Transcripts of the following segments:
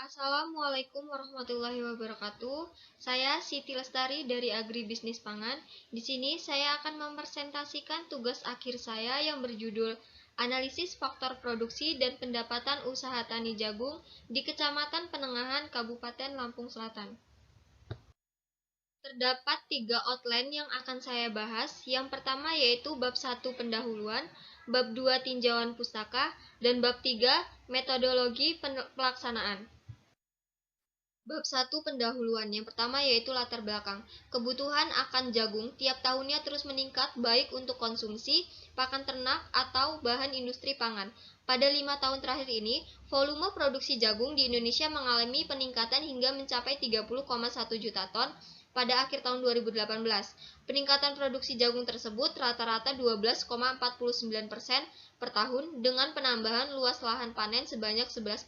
Assalamualaikum warahmatullahi wabarakatuh. Saya Siti Lestari dari Agribisnis Pangan. Di sini saya akan mempresentasikan tugas akhir saya yang berjudul Analisis Faktor Produksi dan Pendapatan Usaha Tani Jagung di Kecamatan Penengahan, Kabupaten Lampung Selatan. Terdapat 3 outline yang akan saya bahas. Yang pertama yaitu bab 1 pendahuluan, bab 2 tinjauan pustaka, dan bab 3 metodologi pelaksanaan. Bab 1 pendahuluan. Yang pertama yaitu latar belakang. Kebutuhan akan jagung tiap tahunnya terus meningkat baik untuk konsumsi, pakan ternak, atau bahan industri pangan. Pada 5 tahun terakhir ini, volume produksi jagung di Indonesia mengalami peningkatan hingga mencapai 30,1 juta ton pada akhir tahun 2018. Peningkatan produksi jagung tersebut rata-rata 12,49% per tahun dengan penambahan luas lahan panen sebanyak 11%.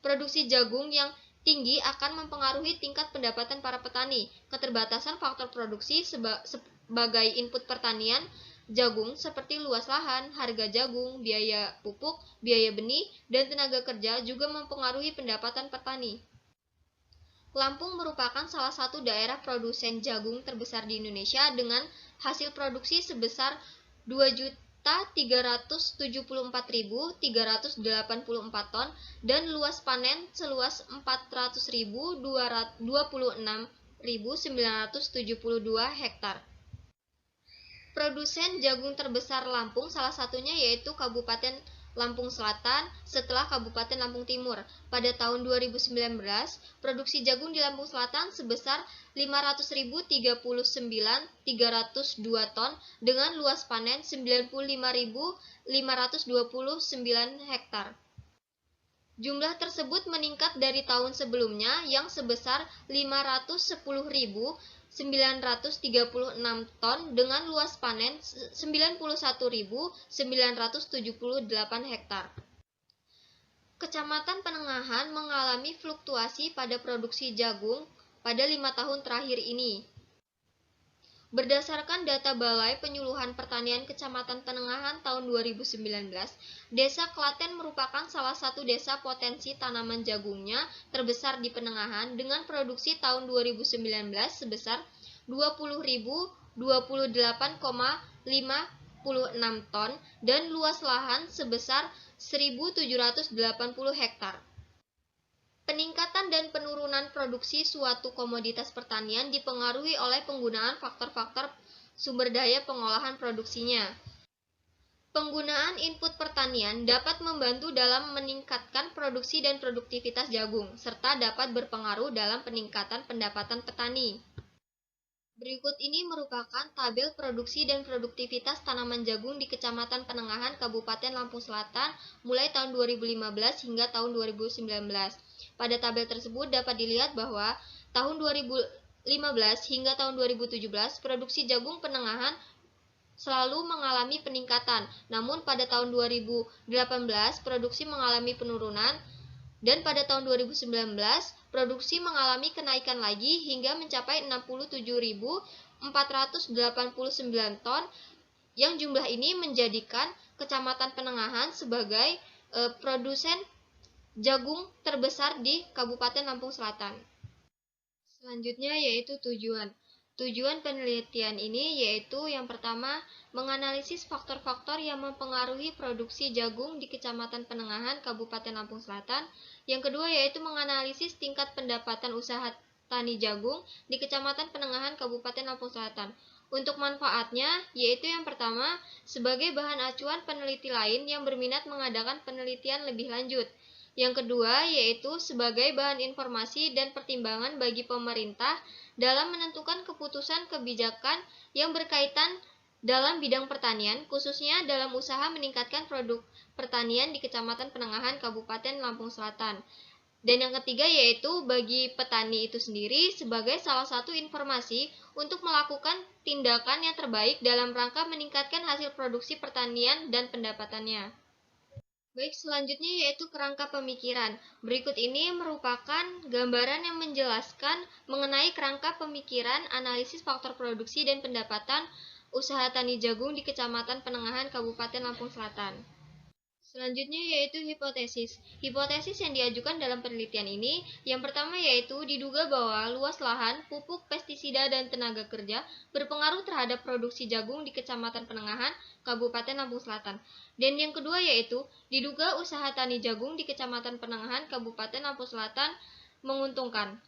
Produksi jagung yang tinggi akan mempengaruhi tingkat pendapatan para petani. Keterbatasan faktor produksi sebagai input pertanian jagung seperti luas lahan, harga jagung, biaya pupuk, biaya benih, dan tenaga kerja juga mempengaruhi pendapatan petani. Lampung merupakan salah satu daerah produsen jagung terbesar di Indonesia dengan hasil produksi sebesar 2.374.384 ton dan luas panen seluas 400.026.972 hektar. Produsen jagung terbesar Lampung salah satunya yaitu Kabupaten Lampung Selatan setelah Kabupaten Lampung Timur. Pada tahun 2019, produksi jagung di Lampung Selatan sebesar 500.039.302 ton dengan luas panen 95.529 hektar. Jumlah tersebut meningkat dari tahun sebelumnya yang sebesar 510.936 ton dengan luas panen 91.978 hektar. Kecamatan Penengahan mengalami fluktuasi pada produksi jagung pada 5 tahun terakhir ini. Berdasarkan data Balai Penyuluhan Pertanian Kecamatan Penengahan tahun 2019, Desa Klaten merupakan salah satu desa potensi tanaman jagungnya terbesar di Penengahan dengan produksi tahun 2019 sebesar 20.028,56 ton dan luas lahan sebesar 1.780 hektar. Peningkatan dan penurunan produksi suatu komoditas pertanian dipengaruhi oleh penggunaan faktor-faktor sumber daya pengolahan produksinya. Penggunaan input pertanian dapat membantu dalam meningkatkan produksi dan produktivitas jagung, serta dapat berpengaruh dalam peningkatan pendapatan petani. Berikut ini merupakan tabel produksi dan produktivitas tanaman jagung di Kecamatan Penengahan, Kabupaten Lampung Selatan mulai tahun 2015 hingga tahun 2019. Pada tabel tersebut dapat dilihat bahwa tahun 2015 hingga tahun 2017 produksi jagung Penengahan selalu mengalami peningkatan, namun pada tahun 2018 produksi mengalami penurunan dan pada tahun 2019 produksi mengalami kenaikan lagi hingga mencapai 67.489 ton yang jumlah ini menjadikan Kecamatan Penengahan sebagai produsen jagung terbesar di Kabupaten Lampung Selatan. Selanjutnya yaitu tujuan. Tujuan penelitian ini yaitu yang pertama, menganalisis faktor-faktor yang mempengaruhi produksi jagung di Kecamatan Penengahan, Kabupaten Lampung Selatan. Yang kedua yaitu menganalisis tingkat pendapatan usaha tani jagung di Kecamatan Penengahan, Kabupaten Lampung Selatan. Untuk manfaatnya, yaitu yang pertama, sebagai bahan acuan peneliti lain yang berminat mengadakan penelitian lebih lanjut. Yang kedua, yaitu sebagai bahan informasi dan pertimbangan bagi pemerintah dalam menentukan keputusan kebijakan yang berkaitan dalam bidang pertanian, khususnya dalam usaha meningkatkan produk pertanian di Kecamatan Penengahan, Kabupaten Lampung Selatan. Dan yang ketiga yaitu bagi petani itu sendiri sebagai salah satu informasi untuk melakukan tindakan yang terbaik dalam rangka meningkatkan hasil produksi pertanian dan pendapatannya. Baik, selanjutnya yaitu kerangka pemikiran. Berikut ini merupakan gambaran yang menjelaskan mengenai kerangka pemikiran analisis faktor produksi dan pendapatan usaha tani jagung di Kecamatan Penengahan, Kabupaten Lampung Selatan. Selanjutnya yaitu hipotesis. Hipotesis yang diajukan dalam penelitian ini, yang pertama yaitu diduga bahwa luas lahan, pupuk, pestisida, dan tenaga kerja berpengaruh terhadap produksi jagung di Kecamatan Penengahan, Kabupaten Lampung Selatan. Dan yang kedua yaitu diduga usaha tani jagung di Kecamatan Penengahan, Kabupaten Lampung Selatan menguntungkan.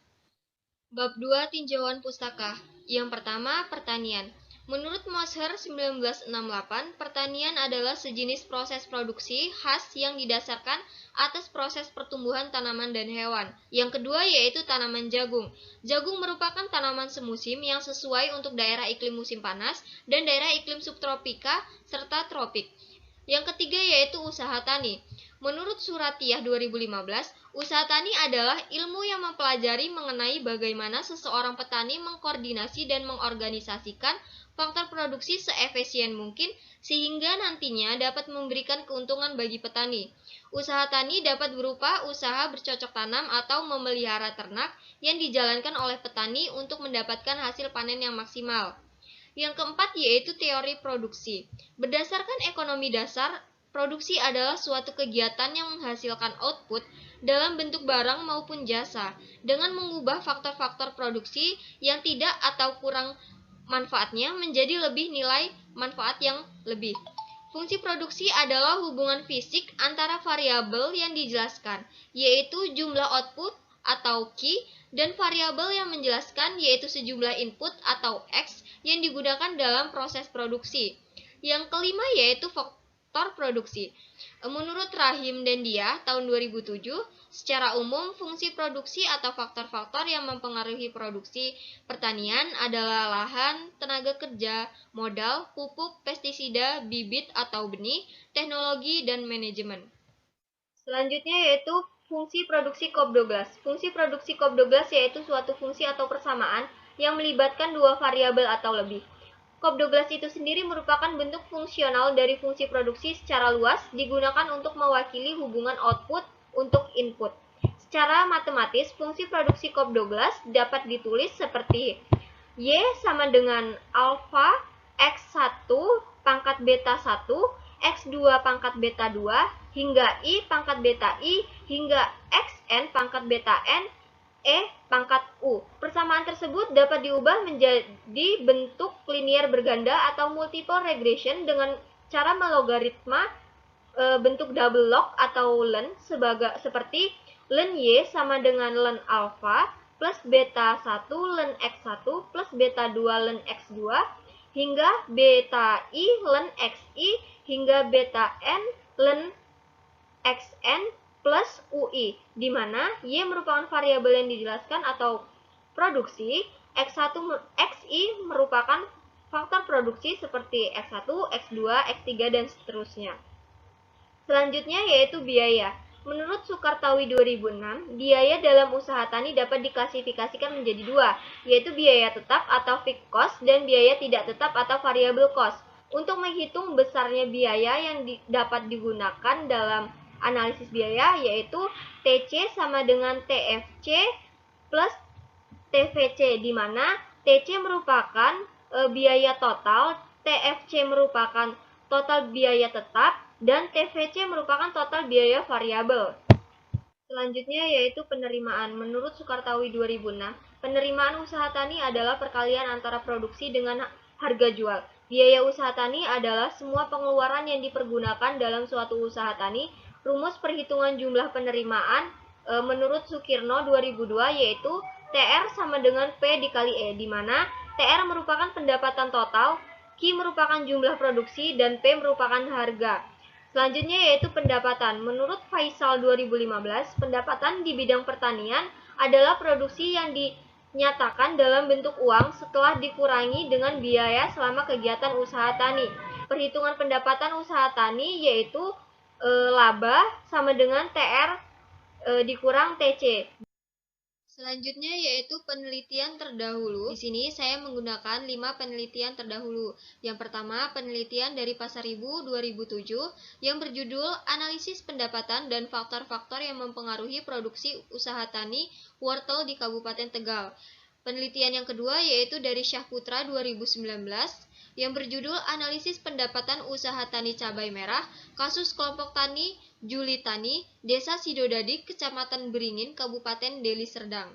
Bab 2 Tinjauan Pustaka. Yang pertama, pertanian. Menurut Mosher 1968, pertanian adalah sejenis proses produksi khas yang didasarkan atas proses pertumbuhan tanaman dan hewan. Yang kedua yaitu tanaman jagung. Jagung merupakan tanaman semusim yang sesuai untuk daerah iklim musim panas dan daerah iklim subtropika serta tropik. Yang ketiga yaitu usaha tani. Menurut Suratiyah 2015, usaha tani adalah ilmu yang mempelajari mengenai bagaimana seseorang petani mengkoordinasi dan mengorganisasikan faktor produksi seefisien mungkin sehingga nantinya dapat memberikan keuntungan bagi petani. Usaha tani dapat berupa usaha bercocok tanam atau memelihara ternak yang dijalankan oleh petani untuk mendapatkan hasil panen yang maksimal. Yang keempat yaitu teori produksi. Berdasarkan ekonomi dasar, produksi adalah suatu kegiatan yang menghasilkan output dalam bentuk barang maupun jasa dengan mengubah faktor-faktor produksi yang tidak atau kurang manfaatnya menjadi lebih nilai manfaat yang lebih. Fungsi produksi adalah hubungan fisik antara variabel yang dijelaskan, yaitu jumlah output atau Q, dan variabel yang menjelaskan yaitu sejumlah input atau X yang digunakan dalam proses produksi. Yang kelima yaitu faktor produksi. Menurut Rahim dan Dia tahun 2007, secara umum fungsi produksi atau faktor-faktor yang mempengaruhi produksi pertanian adalah lahan, tenaga kerja, modal, pupuk, pestisida, bibit atau benih, teknologi, dan manajemen. Selanjutnya yaitu fungsi produksi COP12. Fungsi produksi COP12 yaitu suatu fungsi atau persamaan yang melibatkan dua variabel atau lebih. COP12 itu sendiri merupakan bentuk fungsional dari fungsi produksi secara luas digunakan untuk mewakili hubungan output untuk input. Secara matematis, fungsi produksi COP12 dapat ditulis seperti Y sama dengan alfa X1 pangkat beta 1, X2 pangkat beta 2, hingga I pangkat beta I, hingga Xn pangkat beta N, E pangkat U. Persamaan tersebut dapat diubah menjadi bentuk linier berganda atau multiple regression dengan cara melogaritma bentuk double log atau len seperti len Y sama dengan len alfa plus beta 1 len X1 plus beta 2 len X2 hingga beta I len XI hingga beta N len XN plus UI, di mana Y merupakan variabel yang dijelaskan atau produksi, X1, XI merupakan faktor produksi seperti X1, X2, X3, dan seterusnya. Selanjutnya yaitu biaya. Menurut Sukartawi 2006, biaya dalam usaha tani dapat diklasifikasikan menjadi dua, yaitu biaya tetap atau fixed cost dan biaya tidak tetap atau variable cost. Untuk menghitung besarnya biaya yang dapat digunakan dalam analisis biaya yaitu TC sama dengan TFC plus TVC, di mana TC merupakan biaya total, TFC merupakan total biaya tetap, dan TVC merupakan total biaya variabel. Selanjutnya yaitu penerimaan. Menurut Sukartawi 2006, penerimaan usaha tani adalah perkalian antara produksi dengan harga jual. Biaya usaha tani adalah semua pengeluaran yang dipergunakan dalam suatu usaha tani. Rumus perhitungan jumlah penerimaan menurut Sukirno 2002 yaitu TR sama dengan P dikali E, di mana TR merupakan pendapatan total, Q merupakan jumlah produksi, dan P merupakan harga. Selanjutnya yaitu pendapatan. Menurut Faisal 2015, pendapatan di bidang pertanian adalah produksi yang dinyatakan dalam bentuk uang setelah dikurangi dengan biaya selama kegiatan usaha tani. Perhitungan pendapatan usaha tani yaitu laba sama dengan TR dikurang TC. Selanjutnya yaitu penelitian terdahulu. Di sini saya menggunakan 5 penelitian terdahulu. Yang pertama, penelitian dari Pasaribu 2007 yang berjudul Analisis Pendapatan dan Faktor-faktor yang Mempengaruhi Produksi Usaha Tani Wortel di Kabupaten Tegal. Penelitian yang kedua yaitu dari Syahputra 2019 yang berjudul Analisis Pendapatan Usaha Tani Cabai Merah, Kasus Kelompok Tani Juli Tani, Desa Sidodadi, Kecamatan Beringin, Kabupaten Deli Serdang.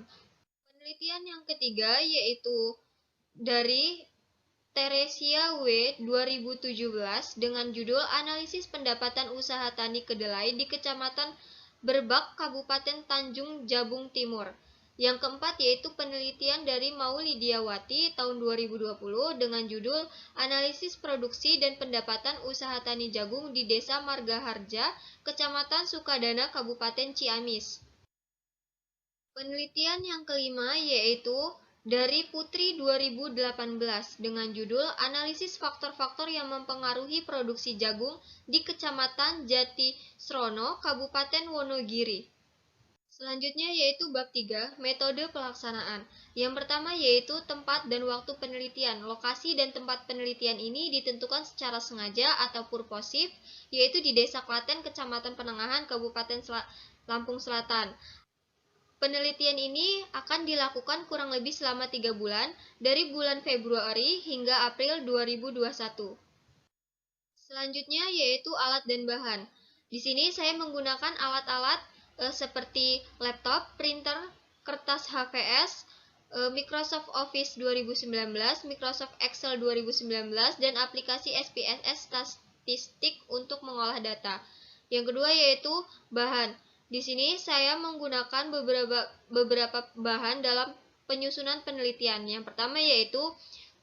Penelitian yang ketiga yaitu dari Teresia W. 2017 dengan judul Analisis Pendapatan Usaha Tani Kedelai di Kecamatan Berbak, Kabupaten Tanjung Jabung Timur. Yang keempat yaitu penelitian dari Maulidiawati tahun 2020 dengan judul Analisis Produksi dan Pendapatan Usaha Tani Jagung di Desa Margaharja, Kecamatan Sukadana, Kabupaten Ciamis. Penelitian yang kelima yaitu dari Putri 2018 dengan judul Analisis Faktor-faktor yang mempengaruhi produksi jagung di Kecamatan Jatisrono, Kabupaten Wonogiri. Selanjutnya yaitu bab 3, metode pelaksanaan. Yang pertama yaitu tempat dan waktu penelitian. Lokasi dan tempat penelitian ini ditentukan secara sengaja atau purposif, yaitu di Desa Klaten, Kecamatan Penengahan, Kabupaten Lampung Selatan. Penelitian ini akan dilakukan kurang lebih selama 3 bulan, dari bulan Februari hingga April 2021. Selanjutnya yaitu alat dan bahan. Di sini saya menggunakan alat-alat seperti laptop, printer, kertas HVS, Microsoft Office 2019, Microsoft Excel 2019, dan aplikasi SPSS statistik untuk mengolah data. Yang kedua yaitu bahan. Di sini saya menggunakan beberapa bahan dalam penyusunan penelitian. Yang pertama yaitu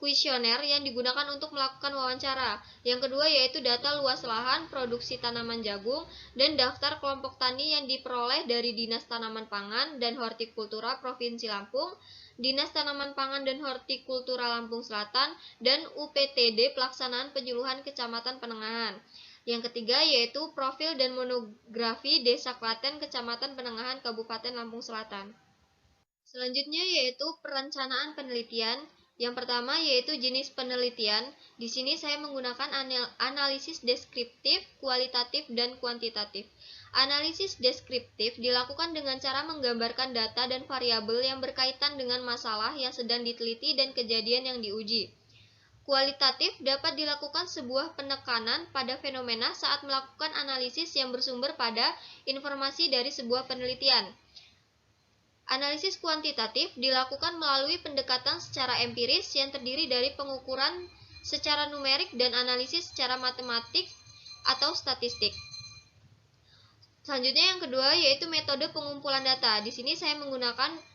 kuesioner yang digunakan untuk melakukan wawancara. Yang kedua yaitu data luas lahan, produksi tanaman jagung, dan daftar kelompok tani yang diperoleh dari Dinas Tanaman Pangan dan Hortikultura Provinsi Lampung, Dinas Tanaman Pangan dan Hortikultura Lampung Selatan, dan UPTD Pelaksanaan Penyuluhan Kecamatan Penengahan. Yang ketiga yaitu profil dan monografi Desa Klaten, Kecamatan Penengahan, Kabupaten Lampung Selatan. Selanjutnya yaitu perencanaan penelitian. Yang pertama yaitu jenis penelitian. Di sini saya menggunakan analisis deskriptif, kualitatif, dan kuantitatif. Analisis deskriptif dilakukan dengan cara menggambarkan data dan variabel yang berkaitan dengan masalah yang sedang diteliti dan kejadian yang diuji. Kualitatif dapat dilakukan sebuah penekanan pada fenomena saat melakukan analisis yang bersumber pada informasi dari sebuah penelitian. Analisis kuantitatif dilakukan melalui pendekatan secara empiris yang terdiri dari pengukuran secara numerik dan analisis secara matematik atau statistik. Selanjutnya yang kedua yaitu metode pengumpulan data. Di sini saya menggunakan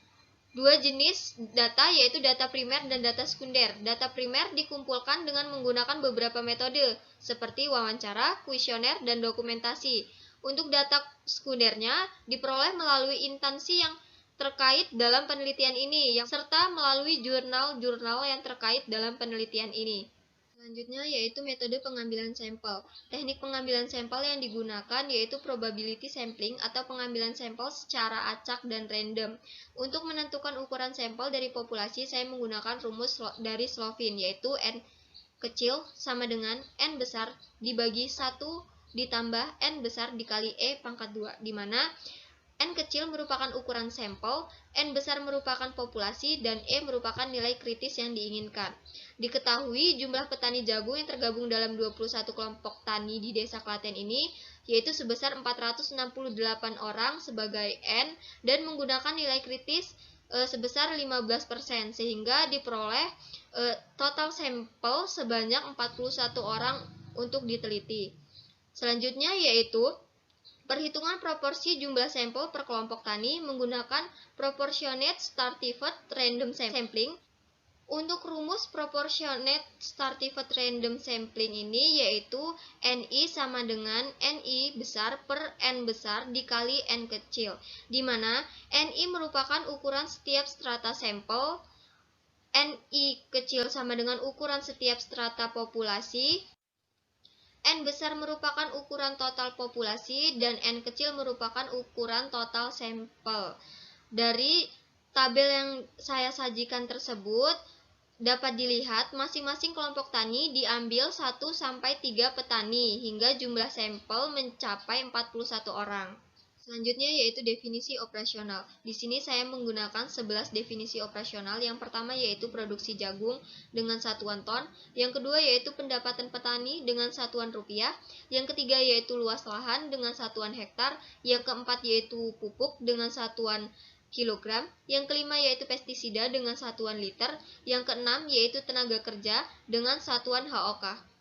dua jenis data yaitu data primer dan data sekunder. Data primer dikumpulkan dengan menggunakan beberapa metode seperti wawancara, kuesioner, dan dokumentasi. Untuk data sekundernya diperoleh melalui instansi yang terkait dalam penelitian ini, serta melalui jurnal-jurnal yang terkait dalam penelitian ini. Selanjutnya yaitu metode pengambilan sampel. Teknik pengambilan sampel yang digunakan yaitu probability sampling atau pengambilan sampel secara acak dan random. Untuk menentukan ukuran sampel dari populasi, saya menggunakan rumus dari Slovin yaitu N kecil sama dengan N besar dibagi 1 ditambah N besar dikali E pangkat 2, di mana N kecil merupakan ukuran sampel, N besar merupakan populasi, dan E merupakan nilai kritis yang diinginkan. Diketahui jumlah petani jagung yang tergabung dalam 21 kelompok tani di Desa Klaten ini yaitu sebesar 468 orang sebagai N dan menggunakan nilai kritis sebesar 15%, sehingga diperoleh total sampel sebanyak 41 orang untuk diteliti. Selanjutnya yaitu perhitungan proporsi jumlah sampel per kelompok tani menggunakan Proportionate Stratified Random Sampling. Untuk rumus Proportionate Stratified Random Sampling ini yaitu NI sama dengan NI besar per N besar dikali N kecil, di mana NI merupakan ukuran setiap strata sampel, NI kecil sama dengan ukuran setiap strata populasi, N besar merupakan ukuran total populasi, dan N kecil merupakan ukuran total sampel. Dari tabel yang saya sajikan tersebut, dapat dilihat masing-masing kelompok tani diambil 1-3 petani, hingga jumlah sampel mencapai 41 orang. Selanjutnya yaitu definisi operasional. Di sini saya menggunakan 11 definisi operasional. Yang pertama yaitu produksi jagung dengan satuan ton, yang kedua yaitu pendapatan petani dengan satuan rupiah, yang ketiga yaitu luas lahan dengan satuan hektar, yang keempat yaitu pupuk dengan satuan kilogram, yang kelima yaitu pestisida dengan satuan liter, yang keenam yaitu tenaga kerja dengan satuan HOK.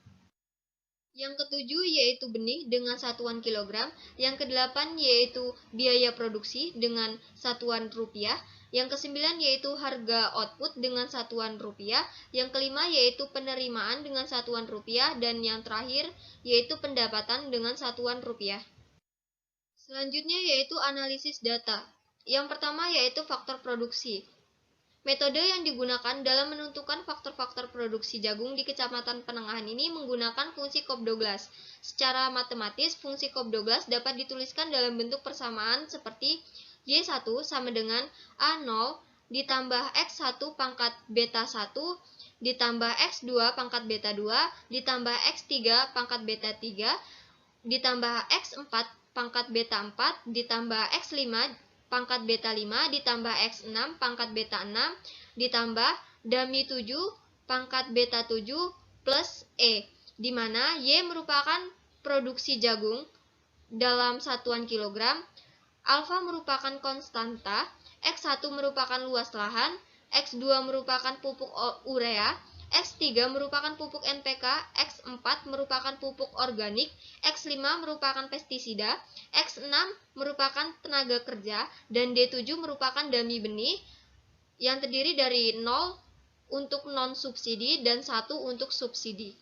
Yang ketujuh yaitu benih dengan satuan kilogram, yang kedelapan yaitu biaya produksi dengan satuan rupiah, yang kesembilan yaitu harga output dengan satuan rupiah, yang kelima yaitu penerimaan dengan satuan rupiah, dan yang terakhir yaitu pendapatan dengan satuan rupiah. Selanjutnya yaitu analisis data. Yang pertama yaitu faktor produksi. Metode yang digunakan dalam menentukan faktor-faktor produksi jagung di Kecamatan Penengahan ini menggunakan fungsi Cobb-Douglas. Secara matematis, fungsi Cobb-Douglas dapat dituliskan dalam bentuk persamaan seperti Y1 sama dengan A0 ditambah X1 pangkat beta 1 ditambah X2 pangkat beta 2 ditambah X3 pangkat beta 3 ditambah X4 pangkat beta 4 ditambah X5 pangkat beta 5 ditambah X6 pangkat beta 6 ditambah dami 7 pangkat beta 7 plus E, di mana Y merupakan produksi jagung dalam satuan kilogram, alfa merupakan konstanta, X1 merupakan luas lahan, X2 merupakan pupuk urea, X3 merupakan pupuk NPK, X4 merupakan pupuk organik, X5 merupakan pestisida, X6 merupakan tenaga kerja, dan D7 merupakan dami benih yang terdiri dari 0 untuk non-subsidi dan 1 untuk subsidi.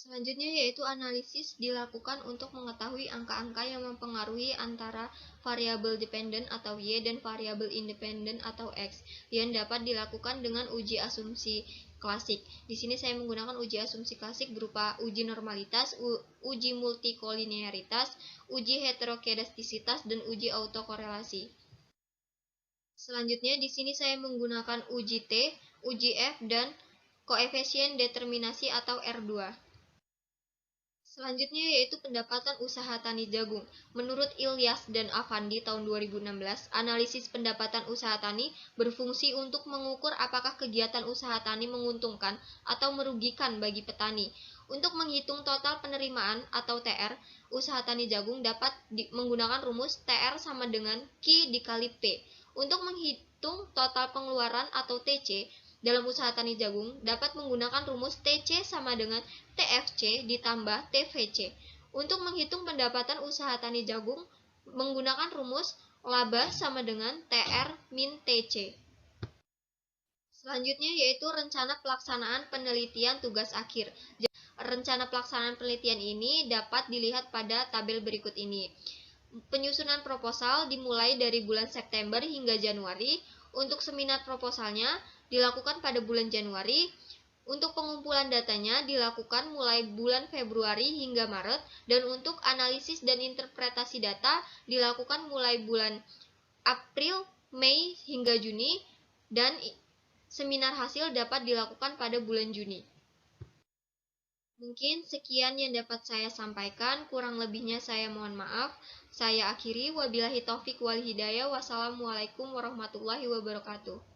Selanjutnya yaitu analisis dilakukan untuk mengetahui angka-angka yang mempengaruhi antara variabel dependent atau Y dan variabel independent atau X yang dapat dilakukan dengan uji asumsi klasik. Di sini saya menggunakan uji asumsi klasik berupa uji normalitas, uji multikolinearitas, uji heterokedastisitas, dan uji autokorelasi. Selanjutnya di sini saya menggunakan uji T, uji F, dan koefisien determinasi atau R2. Selanjutnya yaitu pendapatan usaha tani jagung. Menurut Ilyas dan Avandi tahun 2016, analisis pendapatan usaha tani berfungsi untuk mengukur apakah kegiatan usaha tani menguntungkan atau merugikan bagi petani. Untuk menghitung total penerimaan atau TR, usaha tani jagung dapat menggunakan rumus TR sama dengan Q dikali P. Untuk menghitung total pengeluaran atau TC, dalam usaha tani jagung dapat menggunakan rumus TC sama dengan TFC ditambah TVC. Untuk menghitung pendapatan usaha tani jagung menggunakan rumus laba sama dengan TR min TC. Selanjutnya yaitu rencana pelaksanaan penelitian tugas akhir. Rencana pelaksanaan penelitian ini dapat dilihat pada tabel berikut ini. Penyusunan proposal dimulai dari bulan September hingga Januari. Untuk seminar proposalnya dilakukan pada bulan Januari. Untuk pengumpulan datanya dilakukan mulai bulan Februari hingga Maret, dan untuk analisis dan interpretasi data dilakukan mulai bulan April, Mei hingga Juni, dan seminar hasil dapat dilakukan pada bulan Juni. Mungkin sekian yang dapat saya sampaikan, kurang lebihnya saya mohon maaf. Saya akhiri, wabillahi taufik wal hidayah, wassalamualaikum warahmatullahi wabarakatuh.